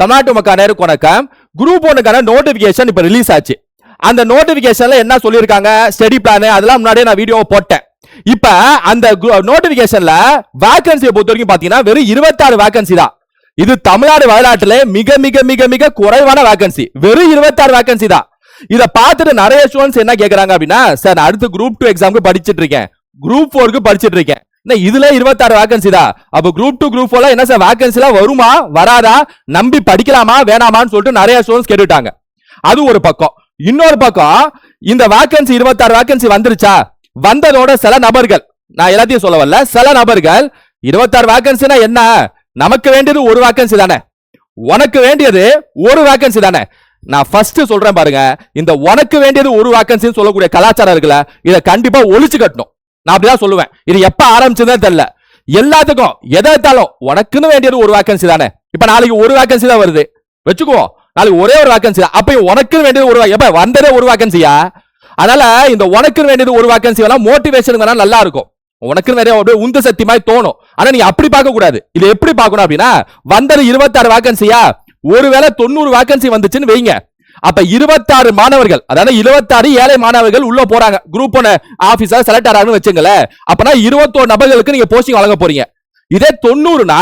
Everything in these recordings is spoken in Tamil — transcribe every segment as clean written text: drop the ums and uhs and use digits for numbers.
தமிழ்நாட்டு மக்கள் அனைவருக்கும் வணக்கம். குரூப் 1க்கான நோட்டிபிகேஷன் இப்ப ரிலீஸ் ஆச்சு. அந்த நோட்டிபிகேஷன்ல என்ன சொல்லிருக்காங்க, ஸ்டடி பிளான் அதெல்லாம் முன்னாடியே நான் வீடியோ போட்டேன். இப்ப அந்த நோட்டிபிகேஷன்ல வேகன்சியை பொறுத்த வரைக்கும் பாத்தீங்கன்னா வெறும் 26 வேகன்சி தான். இது தமிழ்நாடு வரலாற்றிலே மிக மிக மிக மிக குறைவான வேகன்சி. வெறும் 26 வேகன்சி தான். இத பார்த்துட்டு நிறைய ஸ்டூடண்ட்ஸ் என்ன கேக்குறாங்க அப்படின்னா, சார் நான் அடுத்து குரூப் 2 எக்ஸாமுக்கு படிச்சிட்டு இருக்கேன், குரூப் 4க்கு படிச்சிட்டு இருக்கேன், இதுல 26 வேகன்சி தான். அப்ப குரூப் 2 குரூப் 4 என்ன சார் வேகன்சி எல்லாம் வருமா வராதா, நம்பி படிக்கலாமா வேணாமான்னு சொல்லிட்டு நிறைய ஸ்டூடண்ட்ஸ் கேட்டுட்டாங்க. அது ஒரு பக்கம். இன்னொரு பக்கம் இந்த வேகன்சி 26 வேகன்சி வந்துருச்சா, வந்ததோட சில நபர்கள், நான் எல்லாத்தையும் சொல்ல வரல, சில நபர்கள் 26 வேகன்சினா என்ன, நமக்கு வேண்டியது ஒரு வேகன்சி தானே, உனக்கு வேண்டியது ஒரு வேகன்சி தானே. நான் ஃபர்ஸ்ட் சொல்றேன் பாருங்க, இந்த உனக்கு வேண்டியது ஒரு வேகன்சின்னு சொல்லக்கூடிய கலாச்சாரம் இருக்குல்ல, இதை கண்டிப்பா ஒழிச்சு கட்டணும். நான் அப்படிதான் சொல்லுவேன். இது எப்ப ஆரம்பிச்சதுன்னு தெரியல. எல்லாத்துக்கும் எதாலும் உனக்குன்னு வேண்டியது ஒரு வேகன்சி தானே. இப்ப நாளைக்கு ஒரு வேகன்சி தான் வருது வச்சுக்குவோம், நாளைக்கு ஒரே ஒரு வேகன்சி தான். அப்ப உனக்கு வேண்டியது ஒரு எப்ப வந்ததே ஒரு வேகன்சியா. அதனால இந்த உனக்கு வேண்டியது ஒரு வேகன்சி எல்லாம் மோட்டிவேஷன் வேணா நல்லா இருக்கும், உனக்கு நிறைய உந்து சக்தி மாதிரி தோணும். ஆனா நீங்க அப்படி பார்க்க கூடாது. இது எப்படி பார்க்கணும் அப்படின்னா, வந்தது 26 வேகன்சியா, ஒருவேளை 90 வேகன்சி வந்துச்சுன்னு வைங்க, அப்ப 26 மாணவர்கள், அதாவது 26 ஏழை மாணவர்கள் உள்ள போறாங்க, குரூப் 1 ஆபீசர் செலக்ட் ஆறாங்கன்னு வச்சுங்களேன். அப்பனா 21 நபர்களுக்கு நீங்க போஸ்டிங் வழங்க போறீங்க. இதே 90னா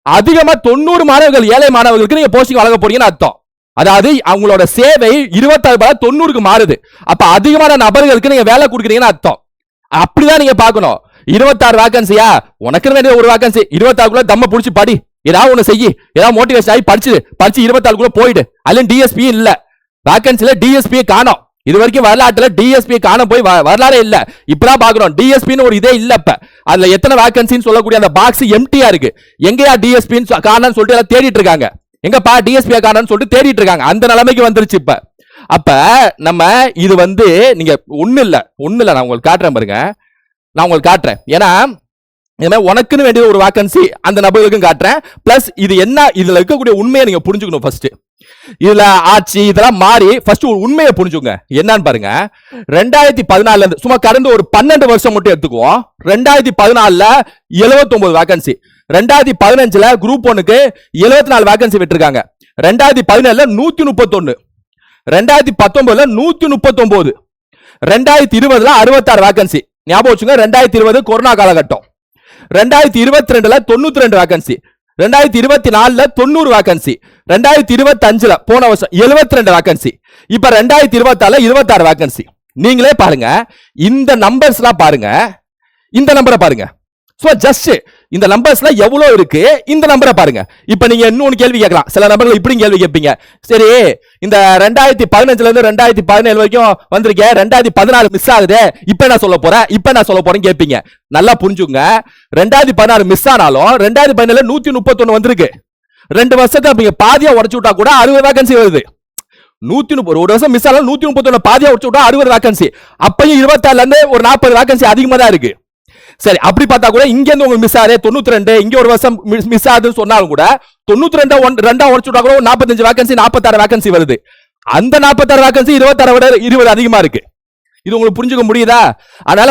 அதிகமா 90 மாணவர்கள் ஏழை மாணவர்களுக்கு நீங்க போஸ்டிங் வழங்க போறீங்கன்னு அர்த்தம். அதாவது அவங்களோட சேவை 26 90க்கு மாறுது. அப்ப அதிகமான நபர்களுக்கு நீங்க வேலை கொடுக்குறீங்கன்னு அர்த்தம். அப்படிதான் நீங்க பார்க்கணும். 26 வேகன்சியா, உனக்கு வேண்டிய ஒரு வேகன்சி, 26க்குள்ள தம்ம புடிச்சு படி, ஏதாவது ஒண்ணு செய்யி, ஏதாவது மோட்டிவேஷன் ஆகி படிச்சு 26க்குள்ள போயிடு. அதுல டிஎஸ்பி இல்ல, வேகன்சில டிஎஸ்பி காணோம். இது வரைக்கும் வரலாற்றுல டிஎஸ்பி காண போய் வரலாறே இல்ல. இப்பதான் பாக்குறோம் டிஎஸ்பின்னு ஒரு இதே இல்ல. இப்ப அதுல எத்தனை வேகன்சின்னு சொல்லக்கூடிய அந்த பாக்ஸ் எம்டியா இருக்கு. எங்கயா டிஎஸ்பின்னு காணன்னு சொல்லிட்டு எல்லாம் தேடிட்டு இருக்காங்க, எங்கப்பா டிஎஸ்பி காணன்னு சொல்லிட்டு தேடிட்டு இருக்காங்க. அந்த நிலைமைக்கு வந்துருச்சு இப்ப. அப்ப நம்ம இது நீங்க ஒண்ணு இல்ல நான் உங்களுக்கு காட்டுறேன் பாருங்க, நான் உங்களுக்கு காட்டுறேன். ஏன்னா உனக்குன்னு வேண்டியது ஒரு வேகன்சி அந்த நபர்களுக்கும் காட்டுறேன். பிளஸ் இது என்ன, இதுல இருக்கக்கூடிய உண்மையை நீங்க புரிஞ்சுக்கணும். ஃபர்ஸ்ட் இதுல ஆட்சி இதெல்லாம் மாறி ஃபர்ஸ்ட் ஒரு உண்மையை புரிஞ்சுங்க. என்னன்னு பாருங்க, 2014 இருந்து சும்மா கடந்த ஒரு 12 வருஷம் மட்டும் எடுத்துக்குவோம். 2014ல 79 வேகன்சி, 2015ல குரூப் 1க்கு 74 வேகன்சி விட்டுருக்காங்க, 2017ல 131, 2019ல 139, 2020ல 66 வேகன்சி. ஞாபகம் வச்சுங்க, 2020 கொரோனா காலகட்டம். 2022ல 92 வேகன்சி, 2024ல 90 வேகன்சி, 2025ல போன வருஷம் 72 வேகன்சி, இப்ப 2026ல 26 வேகன்சி. நீங்களே பாருங்க, இந்த நம்பர்ஸ்லாம் பாருங்க, இந்த நம்பரை பாருங்க. சோ ஜஸ்ட் இந்த நம்பர்ஸ்ல எவ்வளவு இருக்கு, இந்த நம்பரை பாருங்க. இப்ப நீங்க இன்னொன்னு கேள்வி கேட்கலாம், சில நபர்கள் இப்படி கேள்வி கேட்பீங்க, சரி இந்த 2015ல இருந்து 2017 வரைக்கும் வந்திருக்கேன், 2014 மிஸ் ஆகுது, இப்ப என்ன சொல்ல போறேன்னு கேட்பீங்க. நல்லா புரிஞ்சுங்க, 2016 மிஸ் ஆனாலும் 2017ல 131 வந்திருக்கு. 2 வருஷத்தை நீங்க பாதியா உடைச்சு விட்டா கூட 60 வேகன்சி வருது. 130 ஒரு வருஷம் மிஸ் ஆனாலும் 131 பாதியா உடைச்சு விட்டா 60 வேகன்சி. அப்பயும் 26ல இருந்து ஒரு 40 வேகன்சி அதிகமா தான் இருக்கு. சரி, அப்படி பார்த்தா கூட இங்க இருந்து உங்களுக்கு மிஸ் ஆகுது 92, இங்க ஒரு வருஷம் மிஸ் ஆகுதுன்னு சொன்னாலும் கூட 92 ரெண்டா உடைச்சு விட்டா கூட 45 வேகன்சி 46 வேகன்சி வருது. அந்த 46 வேகன்சி 26 விட 20 அதிகமா இருக்கு. இது உங்களுக்கு புரிஞ்சுக்க முடியுதா? அதனால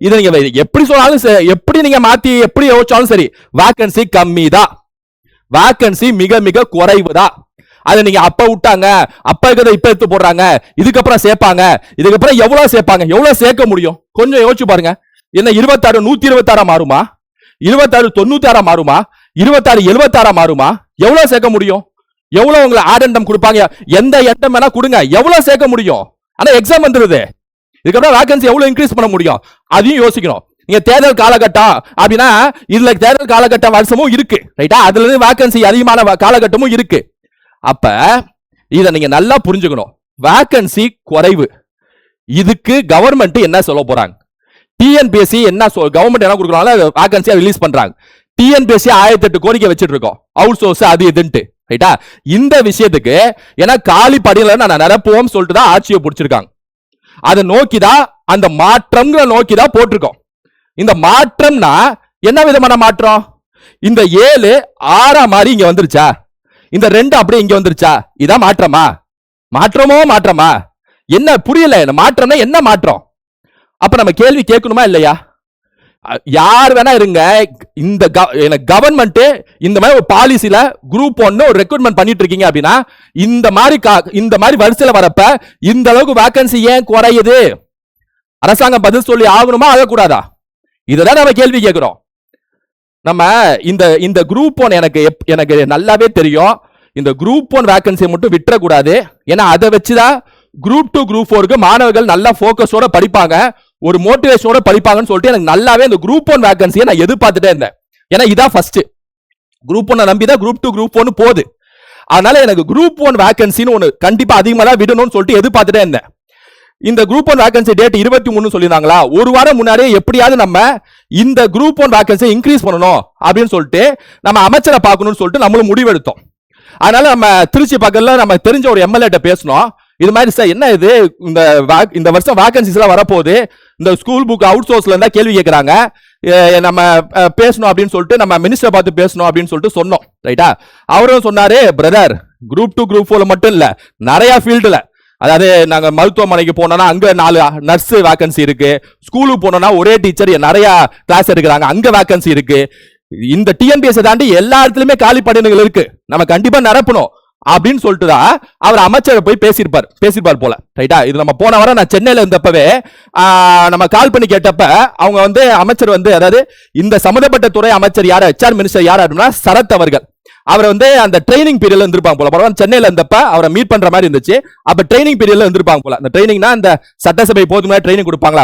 இதை நீங்க எப்படி சொன்னாலும் எப்படி நீங்க மாத்தி எப்படி யோசிச்சாலும் சரி, வேகன்சி கம்மி தான், வேகன்சி மிக மிக குறைவு தான். அதை நீங்க அப்ப விட்டாங்க, அப்ப இருக்கிறத இப்ப எடுத்து போடுறாங்க, இதுக்கப்புறம் சேர்ப்பாங்க, இதுக்கப்புறம் எவ்வளவு சேர்ப்பாங்க, எவ்வளவு சேர்க்க முடியும் கொஞ்சம் யோசிச்சு பாருங்க. என்ன 26 126 மாறுமா, 26 96 மாறுமா, 26 76 மாறுமா, எவ்வளவு சேர்க்க முடியும்? எவ்வளவு உங்களை ஆடண்டம் கொடுப்பாங்க, எந்த எண்டம் வேணா கொடுங்க, எவ்வளவு சேர்க்க முடியும்? ஆனா எக்ஸாம் வந்துருது, இதுக்கப்புறம் வேகன்சி எவ்வளவு இன்க்ரீஸ் பண்ண முடியும் அதையும் யோசிக்கணும். நீங்க தேர்தல் காலகட்டம் அப்படின்னா இதுல தேர்தல் காலகட்ட வருஷமும் இருக்கு, ரைட்டா? அதுல இருந்து வேகன்சி அதிகமான காலகட்டமும் இருக்கு. அப்ப இத நீங்க நல்லா புரிஞ்சுக்கணும். வேகன்சி குறைவு, இதுக்கு கவர்மெண்ட் என்ன சொல்ல போறாங்க, டிஎன்பிஎஸ்சி என்ன கவர்மெண்ட் என்ன கொடுக்கறாங்க, வேகன்சியா ரிலீஸ் பண்றாங்க. டிஎன்பிஎஸ்சி 1008 கோரிக்கை வச்சிட்டு இருக்கோம், அவுட் சோர்ஸ் அது இதுன்ட்டு, ரைட்டா? இந்த விஷயத்துக்கு ஏன்னா காலி படியில நான் நிரப்புவோம் சொல்லிட்டு தான் ஆட்சியை பிடிச்சிருக்காங்க. அதை நோக்கிதான் அந்த மாற்றம்ங்கிற நோக்கிதான் போட்டிருக்கோம். இந்த மாற்றம்னா என்ன விதமான மாற்றம்? இந்த 7 6 மாதிரி இங்க வந்துருச்சா, இந்த 2 அப்படியே இங்க வந்துருச்சா, இதான் மாற்றமா? மாற்றமா என்ன புரியல, மாற்றம்னா என்ன மாற்றம்? அப்ப நம்ம கேள்வி கேட்கணுமா இல்லையா? யார் வேணா இருங்க, இந்த கவர்மெண்ட் இந்த மாதிரி ஒரு பாலிசில குரூப் 1 ஒரு ரெக்ரூட்மெண்ட் பண்ணிட்டு இருக்கீங்க அப்படின்னா இந்த மாதிரி வரிசையில வரப்ப இந்த அளவுக்கு வேகன்சி ஏன் குறையுது? அரசாங்கம் பதில் சொல்லி ஆகணுமா ஆகக்கூடாதா? இததான் நம்ம கேள்வி கேட்கிறோம். நம்ம இந்த குரூப் 1 எனக்கு நல்லாவே தெரியும். இந்த குரூப் 1 வேகன்சி மட்டும் விட்டுறக்கூடாது. ஏன்னா அதை வச்சுதான் குரூப் 2 குரூப் 4க்கு மாணவர்கள் நல்லா போக்கஸோட படிப்பாங்க, ஒரு மோட்டிவேஷனோட படிப்பாங்கன்னு சொல்லிட்டு எனக்கு நல்லாவே இந்த குரூப் 1 வேகன்சியை நான் எதிர்பார்த்துட்டே இருந்தேன். ஏன்னா இதான் ஃபர்ஸ்ட் குரூப் 1 நம்பி தான் குரூப் 2 குரூப் 1 போகுது. அதனால எனக்கு குரூப் 1 வேகன்சின்னு ஒன்று கண்டிப்பா அதிகமாக தான் விடணும்னு சொல்லிட்டு எதிர்பார்த்துட்டே இருந்தேன். இந்த குரூப் 1 வேகன்சி டேட் 23 சொல்லியிருந்தாங்களா, ஒரு வாரம் முன்னாடியே எப்படியாவது நம்ம இந்த குரூப் 1 வேகன்சி இன்க்ரீஸ் பண்ணணும் அப்படின்னு சொல்லிட்டு நம்ம அமைச்சரை பார்க்கணும்னு சொல்லிட்டு நம்மளும் முடிவெடுத்தோம். அதனால நம்ம திருச்சி பக்கத்துல நம்ம தெரிஞ்ச ஒரு எம்எல்ஏ பேசணும். இது மாதிரி சார் என்ன இது இந்த வருஷம் வேகன்சிஸ் எல்லாம் வரப்போகுது, இந்த ஸ்கூல் புக் அவுட் சோர்ஸ்ல இருந்தா கேள்வி கேட்கறாங்க, நம்ம பேசணும் அப்படின்னு சொல்லிட்டு நம்ம மினிஸ்டர் பார்த்து பேசணும் அப்படின்னு சொல்லிட்டு சொன்னோம். ரைட்டா? அவரும் சொன்னாரு, பிரதர் குரூப் 2 குரூப் 4 மட்டும் இல்ல, நிறைய ஃபீல்டுல, அதாவது நாங்க மருத்துவமனைக்கு போனோம்னா அங்க 4 நர்ஸ் வேகன்சி இருக்கு, ஸ்கூலுக்கு போனோம்னா ஒரே டீச்சர் நிறைய கிளாஸ் எடுக்கிறாங்க, அங்க வேகன்சி இருக்கு, இந்த டிஎன்பிஎஸ் தாண்டி எல்லா இடத்துலயுமே காலி பணியிடங்கள் இருக்கு, நம்ம கண்டிப்பா நிரப்பணும் அப்படின்னு சொல்லிட்டு தான் அவர் அமைச்சரை போய் பேசியிருப்பார் போல. ரைட்டா? இது நம்ம போன வாரம் நான் சென்னையில இருந்தப்பவே நம்ம கால் பண்ணி கேட்டப்ப அவங்க அமைச்சர் அதாவது இந்த சம்பந்தப்பட்ட துறை அமைச்சர் யாரு, HR மினிஸ்டர் யார் அப்படின்னா சரத் அவர்கள். அவர் அந்த ட்ரைனிங் பீரியட்ல இருந்திருப்பாங்க போல. பரவாயில்ல, சென்னையில இருந்தப்ப அவரை மீட் பண்ற மாதிரி இருந்துச்சு. அப்ப ட்ரைனிங் பீரியட்ல இருந்திருப்பாங்க போல. அந்த ட்ரைனிங்னா இந்த சட்டசபை போதுமே ட்ரைனிங் கொடுப்பாங்களா,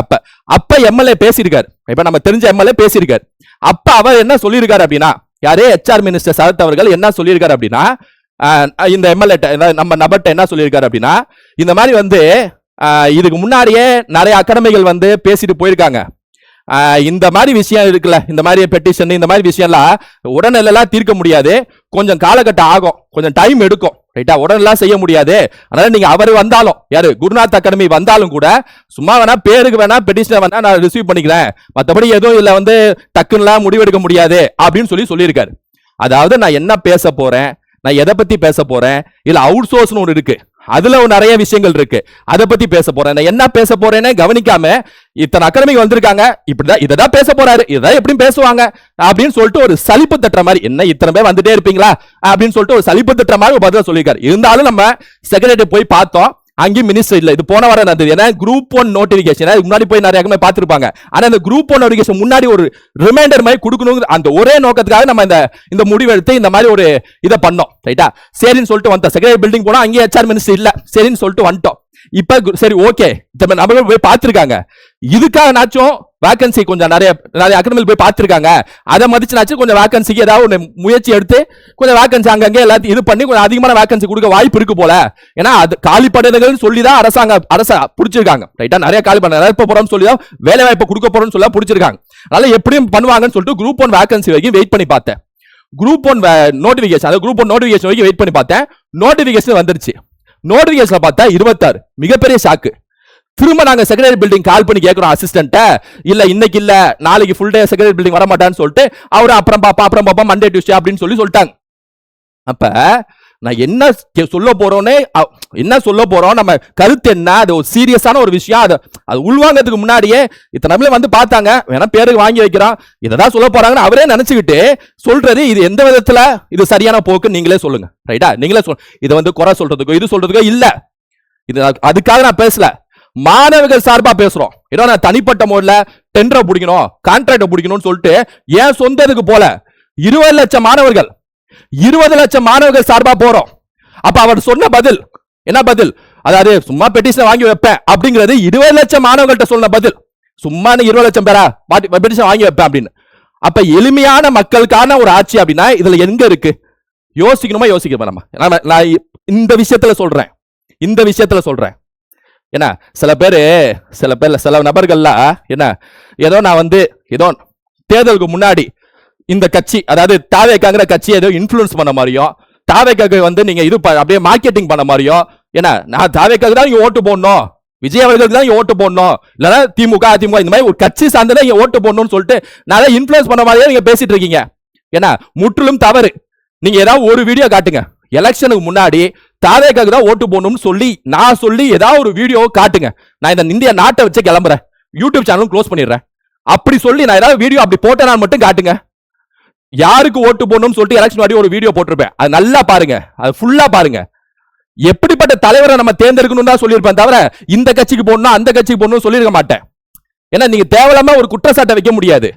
அப்ப எம்எல்ஏ பேசியிருக்காரு. இப்ப நம்ம தெரிஞ்ச எம்எல்ஏ பேசியிருக்காரு. அப்ப அவர் என்ன சொல்லியிருக்காரு அப்படின்னா, யாரே HR மினிஸ்டர் சரத் அவர்கள் என்ன சொல்லியிருக்காரு அப்படின்னா, இந்த எம்எல்ஏ நம்ம நபர்ட்ட என்ன சொல்லியிருக்காரு அப்படின்னா, இந்த மாதிரி இதுக்கு முன்னாடியே நிறைய அகாடமிகள் பேசிட்டு போயிருக்காங்க, இந்த மாதிரி விஷயம் இருக்குல்ல, இந்த மாதிரி பெட்டிஷன் இந்த மாதிரி விஷயம்லாம் உடனெல்லாம் தீர்க்க முடியாது, கொஞ்சம் காலகட்டம் ஆகும், கொஞ்சம் டைம் எடுக்கும். ரைட்டா? உடனெல்லாம் செய்ய முடியாது. அதனால நீங்க அவர் வந்தாலும், யாரு குருநாத் அகாடமி வந்தாலும் கூட சும்மா வேணா பேருக்கு வேணா பெட்டிஷன் வேணா நான் ரிசீவ் பண்ணிக்கிறேன், மற்றபடி எதுவும் இல்ல டக்குன்னுலாம் முடிவெடுக்க முடியாது அப்படின்னு சொல்லியிருக்காரு. அதாவது நான் என்ன பேச போறேன், நான் எதை பத்தி பேச போறேன், இல்ல அவுட் சோர்ஸ்னு ஒன்று இருக்கு, அதுல நிறைய விஷயங்கள் இருக்கு, அதை பத்தி பேச போறேன். நான் என்ன பேச போறேன்னு கவனிக்காம இத்தனை அகாடமிக்கு வந்திருக்காங்க, இப்படிதான் இததான் பேச போறாரு, இதான் எப்படியும் பேசுவாங்க அப்படின்னு சொல்லிட்டு ஒரு சலிப்பு தட்டுற மாதிரி, என்ன இத்தனை பேர் வந்துட்டே இருப்பீங்களா அப்படின்னு சொல்லிட்டு ஒரு சலிப்பு தட்டுற மாதிரி ஒரு பதில் சொல்லியிருக்காரு. இருந்தாலும் நம்ம செக்ரட்டரி போய் பார்த்தோம், அங்கேயும் மினிஸ்டர் இல்ல. இது போன வாரம் நடந்தது. ஏன்னா குரூப் 1 நோட்டிபிகேஷன் முன்னாடி போய் நிறைய பார்த்திருப்பாங்க. ஆனா இந்த குரூப் 1 நோட்டிபிகேஷன் முன்னாடி ஒரு ரிமைண்டர் மாதிரி கொடுக்கணும், அந்த ஒரே நோக்கத்துக்காக நம்ம இந்த முடிவு எடுத்து இந்த மாதிரி ஒரு இதை பண்ணோம். ரைட்டா? சரின்னு சொல்லிட்டு வந்தோம். செக்ரட்டரி பில்டிங் போனா அங்கேயே HR மினிஸ்டர் இல்ல, சரின்னு சொல்லிட்டு வந்துட்டோம். இப்ப சரி ஓகே, நம்ம போய் பார்த்திருக்காங்க, இதுக்காக நாச்சும் வேகன்சி கொஞ்சம் நிறைய அகாடமியில் போய் பார்த்திருக்காங்க, அதை மதிச்சுனாச்சும் கொஞ்சம் வேகன்சிக்கு ஏதாவது ஒரு முயற்சி எடுத்து கொஞ்சம் வேகன்சி அங்கங்க எல்லாத்தையும் இது பண்ணி கொஞ்சம் அதிகமான வேகன்சி கொடுக்க வாய்ப்பு இருக்கு போல. ஏன்னா அது காலி பணியிடங்கள் சொல்லிதான் அரசு பிடிச்சிருக்காங்க. ரைட்டா? நிறைய காலி பண்ண நிரப்ப போறோம்னு சொல்லிதான் வேலை வாய்ப்பு கொடுக்க போறோம்னு சொல்ல பிடிச்சிருக்காங்க. அதனால எப்படியும் பண்ணுவாங்கன்னு சொல்லிட்டு குரூப் 1 வேகன்சி வரைக்கும் வெயிட் பண்ணி பார்த்தேன். குரூப் 1 நோட்டிபிகேஷன், அதாவது குரூப் 1 நோட்டிபிகேஷன் வரைக்கும் வெயிட் பண்ணி பார்த்தேன். நோட்டிபிகேஷன் வந்துருச்சு. நோட்டிபிகேஷன் பார்த்தா 26, மிகப்பெரிய ஷாக்கு. திரும்ப நாங்க செக்ரட்டரி பில்டிங் கால் பண்ணி கேட்கிறோம் அசிஸ்டன்ட், இல்ல இன்னைக்கு இல்ல நாளைக்கு ஃபுல் டே செக்ரட்டரி பில்டிங் வர மாட்டான்னு சொல்லிட்டு அவரு அப்புறம் பாப்பா மண்டே டியூஸ்டே அப்படின்னு சொல்லிட்டாங்க. அப்ப நான் என்ன சொல்ல போறோம், நம்ம கருத்து என்ன, அது ஒரு சீரியஸான ஒரு விஷயம், அது உள்வாங்கிறதுக்கு முன்னாடியே இத்தனை பார்த்தாங்க, வேணா பேருக்கு வாங்கி வைக்கிறோம், இததான் சொல்ல போறாங்கன்னு அவரே நினைச்சுக்கிட்டு சொல்றது, இது எந்த விதத்துல இது சரியான போக்கு நீங்களே சொல்லுங்க. ரைட்டா? நீங்களே இதை குறை சொல்றதுக்கோ இது சொல்றதுக்கோ இல்ல, இது அதுக்காக நான் பேசல, மாணவர்கள் சார்பா பேசுறோம். ஏன்னா நான் தனிப்பட்ட முறையில டெண்டரை பிடிக்கணும், கான்ட்ராக்ட பிடிக்கணும்னு சொல்லிட்டு ஏன் சொந்தத்துக்கு போல 20 லட்சம் மாணவர்கள் 20 லட்சம் மாணவர்கள் சார்பா போறோம். அப்ப அவர் சொன்ன பதில் என்ன பதில், அதாவது சும்மா பெட்டிஷன் வாங்கி வைப்பேன் அப்படிங்கிறது 20 லட்சம் மாணவர்கள்ட்ட சொன்ன பதில். சும்மா 20 லட்சம் பேரா பெட்டிஷன் வாங்கி வைப்பேன் அப்படின்னு. அப்ப எளிமையான மக்களுக்கான ஒரு ஆட்சி அப்படின்னா இதுல எங்க இருக்கு? யோசிக்கணுமா நம்ம. நான் இந்த விஷயத்துல சொல்றேன். என்ன சில நபர்கள்லாம் என்ன ஏதோ நான் ஏதோ தேர்தலுக்கு முன்னாடி இந்த கட்சி, அதாவது தாவேக்காங்கிற கட்சி ஏதோ இன்ஃப்ளூயன்ஸ் பண்ண மாதிரியும், தாவேக்காக்கு நீங்க இது அப்படியே மார்க்கெட்டிங் பண்ண மாதிரியும், ஏன்னா நான் தாவேக்காக்கு தான் நீங்க ஓட்டு போடணும், விஜய் அவர்களுக்கு தான் நீங்க ஓட்டு போடணும், இல்லைன்னா திமுக அதிமுக இந்த மாதிரி ஒரு கட்சி சார்ந்தா நீங்க ஓட்டு போடணும்னு சொல்லிட்டு நான் இன்ஃப்ளூயன்ஸ் பண்ண மாதிரியே நீங்க பேசிட்டு இருக்கீங்க. ஏன்னா முற்றிலும் தவறு. நீங்க ஏதாவது ஒரு வீடியோ காட்டுங்க, எலெக்ஷனுக்கு முன்னாடி தாவேக்காக்கு தான் ஓட்டு போடணும்னு சொல்லி ஏதாவது ஒரு வீடியோ காட்டுங்க, நான் இந்த இந்திய நாட்டை வச்சு கிளம்புறேன், யூடியூப் சேனலும் க்ளோஸ் பண்ணிடுறேன். அப்படி சொல்லி நான் ஏதாவது வீடியோ அப்படி போட்டேனா மட்டும் காட்டுங்க. யாருக்கு ஓட்டு போடணும்னு சொல்லிட்டு எலெக்ஷன் முன்னாடி ஒரு வீடியோ போட்டிருப்பேன், அது நல்லா பாருங்க, அது ஃபுல்லா பாருங்க. எப்படிப்பட்ட தலைவரை நம்ம தேர்ந்தெடுக்கணும் தான் சொல்லியிருப்பேன் தவிர இந்த கட்சிக்கு போடணும் அந்த கட்சிக்கு போடணும் சொல்லியிருக்க மாட்டேன். ஏன்னா நீங்க தேவையில்லாம ஒரு குற்றச்சாட்டை வைக்க முடியாது.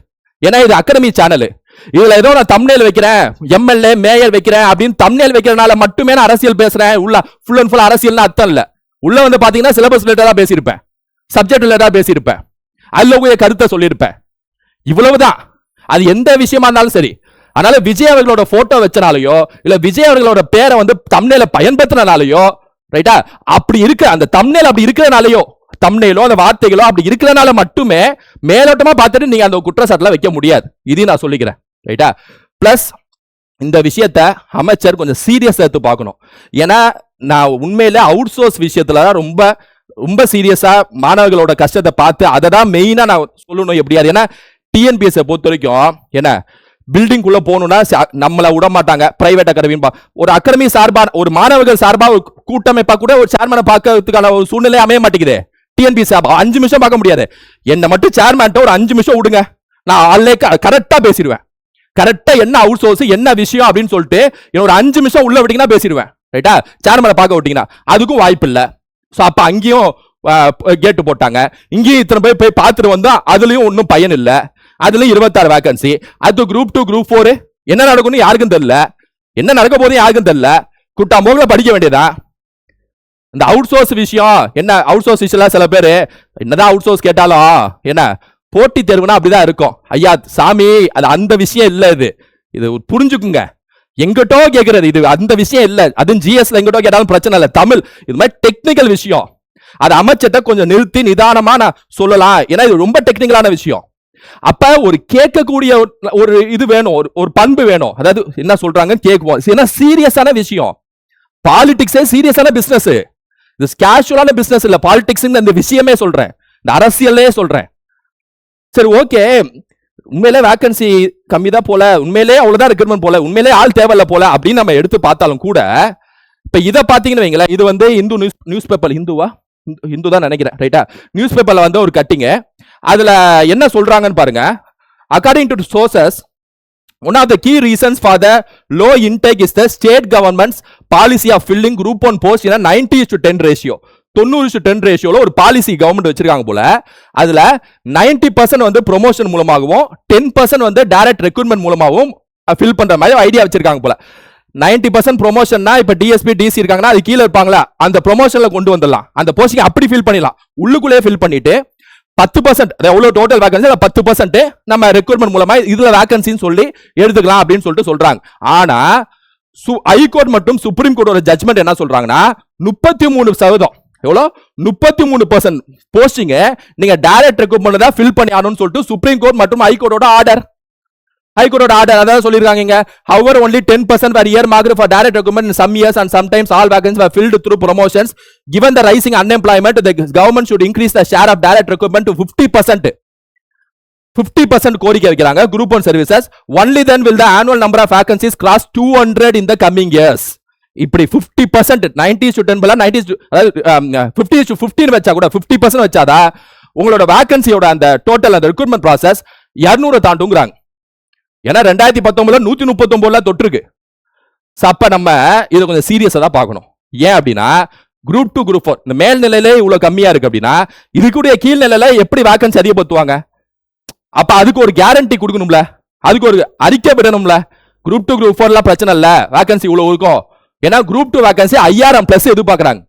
ஏன்னா இது அகாடமி சேனல். இதுல ஏதோ நான் தம்ப்நெயில் வைக்கிறேன், எம்எல்ஏ மேயர் வைக்கிறேன் அப்படின்னு தம்ப்நெயில் வைக்கிறதுனால மட்டுமே நான் அரசியல் பேசுறேன். உள்ள ஃபுல் அண்ட் ஃபுல் அரசியல்னு அர்த்தம் இல்ல. உள்ள வந்து பாத்தீங்கன்னா சிலபஸ் ரிலேட்டடா பேசியிருப்பேன், சப்ஜெக்ட் ரிலேட்டடா பேசியிருப்பேன், அதுல உங்க கருத்தை சொல்லியிருப்பேன். இவ்வளவுதான். அது எந்த விஷயமா இருந்தாலும் சரி. அதனால விஜய் அவர்களோட போட்டோ வச்சனாலயோ இல்ல விஜய் அவர்களோட பேரை வந்து தம்ப்நெயில பயன்படுத்தினாலயோ ரைட்டா, அப்படி இருக்கு அந்த தம்ப்நெயில் அப்படி இருக்கிறனாலயோ தம்ப்நெயிலோ அந்த வார்த்தைகளோ அப்படி இருக்கிறனால மட்டுமே மேலோட்டமா பார்த்துட்டு நீங்க அந்த குற்றச்சாட்டுல வைக்க முடியாது. இதையும் நான் சொல்லிக்கிறேன் ரைட்டா. பிளஸ் இந்த விஷயத்த அமைச்சர் கொஞ்சம் சீரியஸ் எடுத்து பார்க்கணும். ஏன்னா நான் உண்மையில அவுட் சோர்ஸ் விஷயத்துல ரொம்ப ரொம்ப சீரியஸா மாணவர்களோட கஷ்டத்தை பார்த்து அதை தான் மெயினா நான் சொல்லணும் எப்படியாது. ஏன்னா டிஎன்பிஎஸ் பொறுத்த வரைக்கும் என்ன பில்டிங் குள்ள போகணும்னா நம்மள விட மாட்டாங்க பிரைவேட் அகாடமி. ஒரு அகாடமி சார்பா ஒரு மாணவர்கள் சார்பா ஒரு கூட்டமைப்பா கூட ஒரு சேர்மனை பார்க்கறதுக்கான ஒரு சூழ்நிலை அமைய மாட்டேங்குது. டிஎன்பிஎஸ் 5 நிமிஷம் பார்க்க முடியாது. என்ன மட்டும் சேர்மன் ஒரு 5 நிமிஷம் விடுங்க, நான் ஆல்லே கரெக்டா பேசிடுவேன். கரெக்டா என்ன அவுட் சோர்ஸ் என்ன விஷயம் அப்படின்னு சொல்லிட்டு ஒரு 5 நிமிஷம் உள்ள விட்டீங்கன்னா பேசிடுவேன் ரைட்டா. சேர்மனை பார்க்க விட்டீங்கன்னா அதுக்கும் வாய்ப்பு இல்லை. ஸோ அப்ப அங்கேயும் கேட்டு போட்டாங்க, இங்கேயும் இத்தனை போய் பார்த்துட்டு வந்தா அதுலயும் ஒன்றும் பயன் இல்லை. அதுல 26 வேகன்சி. அது குரூப் 2 குரூப் 4 என்ன நடக்கும்னு யாருக்கும் தெரியல, என்ன நடக்க போதும் யாருக்கும் தெரியல. குட்டா மோகல படிக்க வேண்டியதா. இந்த அவுட் சோர்ஸ் விஷயம் என்ன, அவுட் சோர்ஸ் விஷயம் சில பேர் என்னதான் அவுட் சோர்ஸ் கேட்டாலும் என்ன போட்டி தேர்வுனா அப்படிதான் இருக்கும். ஐயா சாமி அது அந்த விஷயம் இல்ல. இது புரிஞ்சுக்குங்க. எங்கிட்டோ கேட்கறது இது அந்த விஷயம் இல்ல. அதுவும் ஜிஎஸ்ல எங்கிட்டோ கேட்டாலும் பிரச்சனை இல்லை. தமிழ் இது மாதிரி டெக்னிக்கல் விஷயம். அது அமைச்சத்தை கொஞ்சம் நிறுத்தி நிதானமா நான் சொல்லலாம். ஏன்னா இது ரொம்ப டெக்னிக்கலான விஷயம். அப்ப ஒரு கேட்கக்கூடிய ஒரு இது வேணும், ஒரு பண்பு வேணும். அதாவது என்ன சொல்றாங்க கேட்குவோம். ஏன்னா சீரியஸான விஷயம். பாலிடிக்ஸே சீரியஸான பிசினஸ். இது கேஷுவலான பிசினஸ் இல்ல. பாலிடிக்ஸ் இந்த விஷயமே சொல்றேன், இந்த அரசியலே சொல்றேன். சரி ஓகே, உண்மையிலே வேகன்சி கம்மி தான் போல, உண்மையிலே அவ்வளவுதான் ரெக்ரூட்மெண்ட் போல, உண்மையிலே ஆள் தேவையில்ல போல அப்படின்னு நம்ம எடுத்து பார்த்தாலும் கூட இப்ப இதை பாத்தீங்கன்னு வைங்களேன். இது வந்து இந்து நியூஸ் பேப்பர், இந்து தான் நினைக்கிறேன் ரைட்டா. நியூஸ் பேப்பர்ல வந்து ஒரு கட்டிங், அதுல என்ன சொல்றாங்கன்னு பாருங்க. According to sources, one of the key reasons for the low intake is the state government's policy of filling group 1 post in a 90:10 ratio. 90:10 ரேஷியோல ஒரு பாலிசி கவர்மெண்ட் வச்சிருக்காங்க போல. அதுல 90% வந்து ப்ரொமோஷன் மூலமாகவும் 10% வந்து டைரக்ட் ரெக்ரூட்மெண்ட் மூலமாகவும் ஃபில் பண்ற மாதிரி ஐடியா வச்சிருக்காங்க போல. 90% ப்ரொமோஷன்னா இப்ப டிஎஸ்பி டிசி இருக்காங்கன்னா அது கீழே இருப்பாங்களா, அந்த ப்ரொமோஷன்ல கொண்டு வந்துடலாம். அந்த போஸ்டிங் அப்படி ஃபில் பண்ணிடலாம். உள்ளுக்குள்ளே ஃபில் பண்ணிட்டு 10% எவ்வளவு டோட்டல் வேகன்சி 10% நம்ம ரெக்ரூட்மெண்ட் மூலமா இதுல வேகன்சின்னு சொல்லி எடுத்துக்கலாம் அப்படின்னு சொல்லிட்டு சொல்றாங்க. ஆனா ஹைகோர்ட் மற்றும் சுப்ரீம் கோர்ட்டோட ஜட்ஜ்மெண்ட் என்ன சொல்றாங்கன்னா 33%, எவ்வளவு 33% போஸ்டிங் நீங்க டைரக்ட் ரெக்ரூட்மெண்ட் தான் ஃபில் பண்ணி ஆகணும்னு சொல்லிட்டு சுப்ரீம் கோர்ட் மற்றும் ஹைகோர்ட்டோட ஆர்டர் அதாவது சொல்லிருக்காங்க. However, only 10% were earmarked for direct recruitment in some years and sometimes all vacancies were filled through promotions. Given the rising unemployment, the government should increase the share of direct recruitment to 50%. 50% கோரிக்கை வைக்கிறாங்க. Group 1 services. Only then will the annual number of vacancies cross 200 in the coming years. இப்படி 50% 90:10 போல 50:15 வச்சா கூட 50% வச்சாதா உங்களோட வேகன்சியோட அந்த டோட்டல் அந்த ரெக்ரூட்மெண்ட் ப்ராசஸ் 200 தாண்டுங்கிறாங்க. ஏன்னா 2019 139 தொற்றுருக்கு. அப்ப நம்ம இதை கொஞ்சம் சீரியஸா தான் பார்க்கணும். ஏன் அப்படின்னா குரூப் 2 குரூப் 4 இந்த மேல் நிலையிலே இவ்வளவு கம்மியா இருக்கு அப்படின்னா இதுக்குடைய கீழ் நிலையில எப்படி வேகன்சி அதிகப்படுத்துவாங்க? அப்ப அதுக்கு ஒரு கேரண்டி கொடுக்கணும்ல, அதுக்கு ஒரு அறிக்கை விடணும்ல. குரூப் 2 குரூப் 4 பிரச்சனை இல்ல, வேகன்சி இவ்வளவு இருக்கும். ஏன்னா குரூப் 2 வேகன்சி 5000+ எதிர்பார்க்கறாங்க,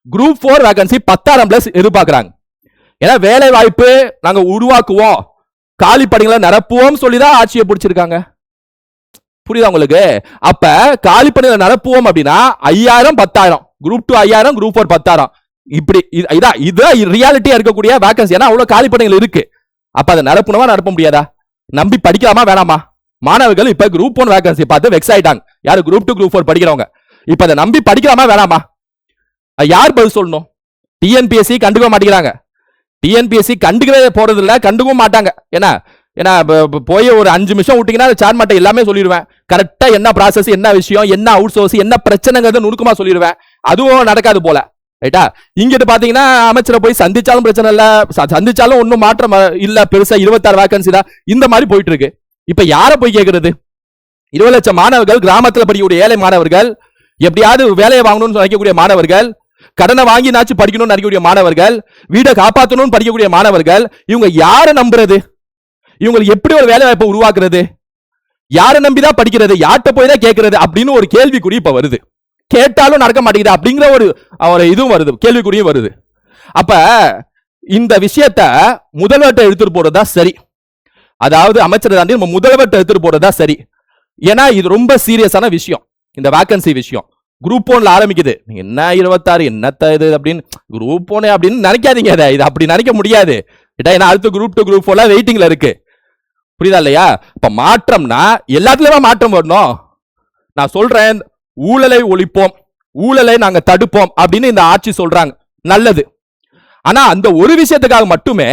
குரூப் 4 வேகன்சி 10,000+ எதிர்பார்க்கறாங்க. ஏன்னா வேலை வாய்ப்பு நாங்க உருவாக்குவோம், காலி பணிகளை நிரப்புவோம் சொல்லிதான் ஆட்சியை பிடிச்சிருக்காங்க. புரியுதா உங்களுக்கு? அப்ப காலி பணிகளை நிரப்புவோம் அப்படின்னா 5000 10,000, குரூப் 2 5000, குரூப் 4 10,000. இப்படி இதான் ரியாலிட்டியா இருக்கக்கூடிய வேகன்சி. ஏன்னா அவ்வளவு காலி பணிகள் இருக்கு. அப்ப அதை நிரப்பணுமா நிரப்ப முடியாதா? நம்பி படிக்கலாமா வேணாமா? மாணவர்கள் இப்ப குரூப் 1 வேகன்சி பார்த்து வெக்ஸ் ஆயிட்டாங்க. யாரு? குரூப் 2 குரூப் 4 படிக்கிறவங்க. இப்ப அதை நம்பி படிக்கலாமா வேணாமா? யார் பதில் சொல்லணும்? டிஎன்பிஎஸ்சி கண்டுக்க மாட்டேங்கிறாங்க. டிஎன்பிஎஸ்சி கண்டுக்கவே போறது இல்ல, கண்டுக்கவும் மாட்டாங்க. ஏன்னா போய் ஒரு 5 நிமிஷம் விட்டீங்கன்னா சார்ட் எல்லாமே சொல்லிடுவேன். கரெக்டா என்ன ப்ராசஸ், என்ன விஷயம், என்ன அவுட் சோர்ஸ், என்ன பிரச்சனைங்கிறத நுணுக்கமா சொல்லிடுவேன். அதுவும் நடக்காது போல. ரைட்டா. இங்கிட்டு பாத்தீங்கன்னா அமைச்சரை போய் சந்திச்சாலும் பிரச்சனை இல்ல, சந்திச்சாலும் ஒன்னும் மாற்றம் இல்ல, பெருசா 26 வேகன்சி தான் இந்த மாதிரி போயிட்டு இருக்கு. இப்ப யார போய் கேக்குறது? 20 லட்சம் மாணவர்கள், கிராமத்துல படிக்கக்கூடிய ஏழை மாணவர்கள், எப்படியாவது வேலையை வாங்கணும்னு நினைக்கக்கூடிய மாணவர்கள், கடனை வாங்கினாச்சு படிக்கணும்னு நினைக்கக்கூடிய மாணவர்கள், வீடை காப்பாற்றணும்னு படிக்கக்கூடிய மாணவர்கள், இவங்க யாரை நம்புறது? இவங்களுக்கு எப்படி ஒரு வேலை வாய்ப்பை உருவாக்குறது? யாரை நம்பிதான் படிக்கிறது? யார்கிட்ட போய் தான் கேட்கறது அப்படின்னு ஒரு கேள்விக்குறி இப்ப வருது. கேட்டாலும் நடக்க மாட்டேங்குது அப்படிங்கிற ஒரு இதுவும் வருது, கேள்விக்குறியும் வருது. அப்ப இந்த விஷயத்த முதல்வர்கிட்ட எடுத்துட்டு போறதா சரி, அதாவது அமைச்சர் தாண்டி நம்ம முதல்வர்கிட்ட எடுத்துட்டு போறதா சரி. ஏன்னா இது ரொம்ப சீரியஸான விஷயம், இந்த வேகன்சி விஷயம். குரூப் 1ல ஆரம்பிக்குது. என்ன 26 என்னத்த இது அப்படின்னு குரூப் 1 அப்படின்னு நினைக்காதீங்க. இது அப்படி நினைக்க முடியாது. ஏன்னா அடுத்த குரூப் 2 குரூப் 4 வெயிட்டிங்ல இருக்கு. புரியுதா இல்லையா? இப்ப மாற்றம்னா எல்லாத்துலயுமே மாற்றம் வரணும். நான் சொல்றேன், ஊழலை ஒழிப்போம், ஊழலை நாங்க தடுப்போம் அப்படின்னு இந்த ஆட்சி சொல்றாங்க, நல்லது. ஆனா அந்த ஒரு விஷயத்துக்காக மட்டுமே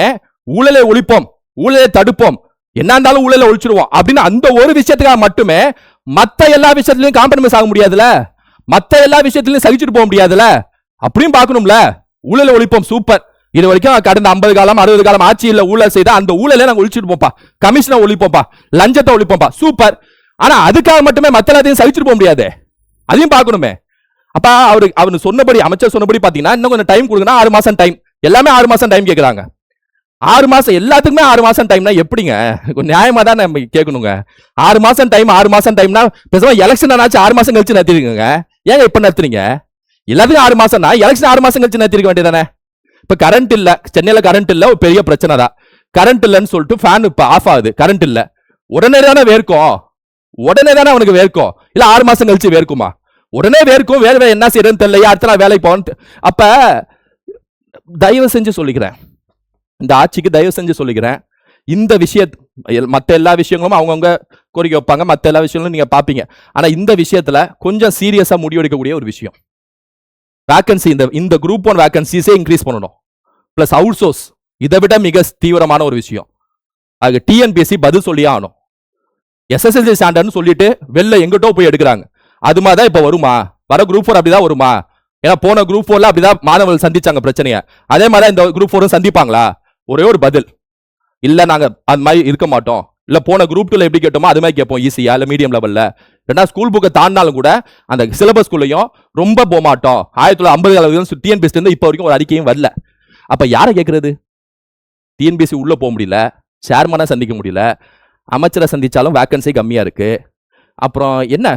ஊழலை ஒழிப்போம், ஊழலை தடுப்போம், என்ன இருந்தாலும் ஊழலை ஒழிச்சிருவோம் அப்படின்னு அந்த ஒரு விஷயத்துக்காக மட்டுமே மத்த எல்லா விஷயத்திலையும் காம்ப்ரமைஸ் ஆக முடியாதுல, மத்த எல்லா விஷயத்திலையும் சகிச்சுட்டு போக முடியாதுல. அப்படியும் பார்க்கணும்ல. ஊழலை ஒழிப்போம், சூப்பர். இது வரைக்கும் கடந்த 50 காலம் 60 காலம் ஆட்சியில் ஊழல் செய்த அந்த ஊழலை நாங்க ஒழிச்சிட்டு போப்பா, கமிஷனை ஒழிப்போம்ப்பா, லஞ்சத்தை ஒழிப்போம்ப்பா, சூப்பர். ஆனா அதுக்காக மட்டுமே மத்த எல்லாத்தையும் சகிச்சுட்டு போக முடியாது, அதையும் பார்க்கணுமே. அப்ப அவரு சொன்னபடி, அமைச்சர் சொன்னபடி பாத்தீங்கன்னா இன்னும் கொஞ்சம் டைம் கொடுங்கன்னா 6 மாசம் டைம், எல்லாமே 6 மாசம் டைம் கேக்குறாங்க. 6 மாசம் எல்லாத்துக்குமே 6 மாசம் டைம்னா எப்படிங்க? நியாயமா தான் நம்ம கேட்கணுங்க. 6 மாசம் டைம், 6 மாசம் டைம்னா பேசாம எலெக்ஷன் ஆச்சு 6 மாசம் கழிச்சு நடத்திருக்கீங்க. ஏங்க இப்ப நடத்துறீங்க? எல்லாத்துக்கும் 6 மாசம்னா எலெக்ஷன் 6 மாசம் கழிச்சு நடத்திருக்க வேண்டியதானே? இப்ப கரண்ட் இல்ல, சென்னையில கரண்ட் இல்ல, ஒரு பெரிய பிரச்சனை தான். கரண்ட் இல்லன்னு சொல்லிட்டு ஃபேன் இப்ப ஆஃப் ஆகுது, கரண்ட் இல்ல. உடனே தானே வேர்க்கும், உடனே தானே அவனுக்கு வேர்க்கும், இல்ல 6 மாசம் கழிச்சு வேர்க்குமா? உடனே வேர்க்கும். வேற என்ன செய்யறதுன்னு தெரியல, அடுத்த நாள் வேலைக்கு போகணும். அப்ப தயவு செஞ்சு சொல்லிக்கிறேன், இந்த ஆட்சிக்கு தயவு செஞ்சு சொல்லிக்கிறேன், இந்த விஷயத் மற்ற எல்லா விஷயங்களும் அவங்கவுங்க கோரிக்கை வைப்பாங்க, மற்ற எல்லா விஷயங்களும் நீங்க பாப்பீங்க. ஆனா இந்த விஷயத்துல கொஞ்சம் சீரியஸா முடிவெடுக்கக்கூடிய ஒரு விஷயம், வேகன்சி, இந்த குரூப் 1 வேகன்சிஸே இன்க்ரீஸ் பண்ணணும், பிளஸ் அவுட் சோர்ஸ். இதை விட மிக தீவிரமான ஒரு விஷயம், அது டிஎன்பிஎஸ்சி பதில் சொல்லியே ஆகணும். எஸ்எஸ்எல்சி ஸ்டாண்டர்ட்னு சொல்லிட்டு வெளில எங்கிட்டோ போய் எடுக்கிறாங்க. அது மாதிரி தான் இப்ப வருமா? வர குரூப் 4 அப்படிதான் வருமா? ஏன்னா போன குரூப் 4ல அப்படிதான் மாணவர்கள் சந்திச்சாங்க பிரச்சனையை. அதே மாதிரி இந்த குரூப் 4 சந்திப்பாங்களா? ஒரே ஒரு பதில், இல்ல நாங்க அது மாதிரி இருக்க மாட்டோம். இல்ல போன குரூப் 2ல எப்படி கேட்டோமோ அது மாதிரி கேட்போம், ஈஸியா இல்ல மீடியம் லெவல்ல. ஏன்னா ஸ்கூல் புக்கை தாண்டினாலும் கூட அந்த சிலபஸ்குள்ளேயும் ரொம்ப போக மாட்டோம். 1950 டிஎன்பிஎஸ்சி இருந்து இப்ப வரைக்கும் ஒரு அறிக்கையும் வரல. அப்ப யாரை கேட்கறது? டிஎன்பிஎஸ்சி உள்ள போக முடியல, சேர்மனை சந்திக்க முடியல, அமைச்சரை சந்திச்சாலும் வேகன்சி கம்மியா இருக்கு. அப்புறம் என்ன?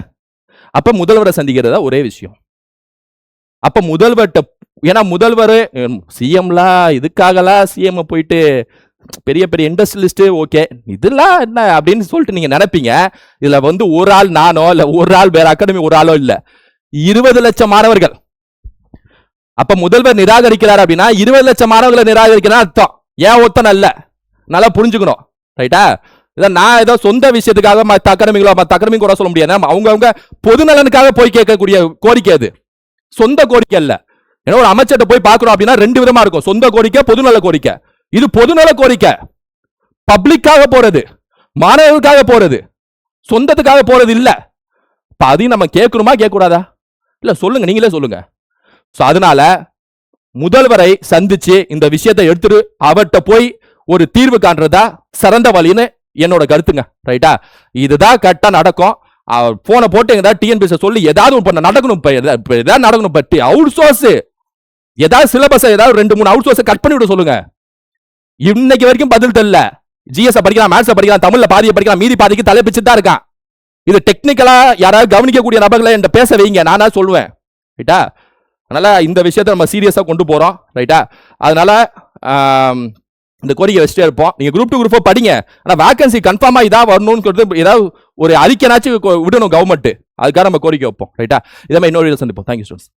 அப்ப முதல்வரை சந்திக்கிறதா ஒரே விஷயம். அப்ப முதல்வர்கிட்ட, ஏன்னா முதல்வர் சிஎம்லாம் இதுக்காகலாம் சிஎம் போயிட்டு பெரிய பெரிய இண்டஸ்ட்ரியலிஸ்ட் ஓகே இதெல்லாம் என்ன அப்படின்னு சொல்லிட்டு நீங்க நினைப்பீங்க. இதுல வந்து ஒரு ஆள் நானோ இல்ல ஒரு ஆள் வேற அகாடமி ஒரு ஆளோ இல்ல, 20 லட்சம் மாணவர்கள். அப்ப முதல்வர் நிராகரிக்கிறார் அப்படின்னா 20 லட்சம் மாணவர்களை நிராகரிக்கிறார் அர்த்தம். ஏன் ஒத்தன இல்ல, நல்லா புரிஞ்சுக்கணும், ரைட்டா? நான் ஏதோ சொந்த விஷயத்துக்காக மற்ற அகாடமி கூட சொல்ல முடியாது. அவங்க பொது நலனுக்காக போய் கேட்கக்கூடிய கோரிக்கை அது, சொந்த கோரிக்கை இல்ல. ஏன்னா ஒரு அமைச்சர்கிட்ட போய் பார்க்கணும் அப்படின்னா 2 விதமா இருக்கும், சொந்த கோரிக்கை, பொதுநல கோரிக்கை. இது பொதுநல கோரிக்கை, பப்ளிக்காக போறது, மாணவர்களுக்காக போறது, சொந்தத்துக்காக போறது இல்ல. அதையும் நம்ம கேட்கணுமா கேட்க கூடாதா? இல்ல சொல்லுங்க, நீங்களே சொல்லுங்க. அதனால முதல்வரை சந்திச்சு இந்த விஷயத்தை எடுத்துட்டு அவர்கிட்ட போய் ஒரு தீர்வு காண்றதா சிறந்த வழின்னு என்னோட கருத்துங்க, ரைட்டா? இதுதான் கரெக்டா நடக்கும். போன போட்டு டிஎன்பிஎஸ்சி சொல்லி ஏதாவது நடக்கணும், ஏதாவது நடக்கணும். பற்றி அவுட் சோர்ஸ் ஏதாவது சிலபஸ் ஏதாவது 2-3 அவுட் சோர்ஸ் கட் பண்ணி விட சொல்லுங்க. இன்னைக்கு வரைக்கும் பதில் தெரியல. ஜிஎஸ் படிக்கலாம், மேத்ஸ் படிக்கலாம், தமிழ்ல பாதியை படிக்கலாம், மீதி பாதிக்கு தலைப்பிச்சு தான் இருக்கான். இது டெக்னிக்கலா யாராவது கவனிக்கக்கூடிய நபர்களை என்கிட்ட பேச வைங்க, நானா சொல்லுவேன், ரைட்டா? அதனால இந்த விஷயத்தை நம்ம சீரியஸா கொண்டு போறோம், ரைட்டா? அதனால இந்த கோரிக்கை வச்சுட்டே இருப்போம். நீங்க குரூப் 2 குரூப் 4 படிங்க, ஆனா வேகன்சி கன்ஃபார்மா இதா வரணும்னு ஏதாவது ஒரு அறிக்கைனாச்சும் விடணும் கவர்மெண்ட். அதுக்காக நம்ம கோரிக்கை வைப்போம், ரைட்டா? இதை இன்னொரு சந்திப்போம். Thank you students.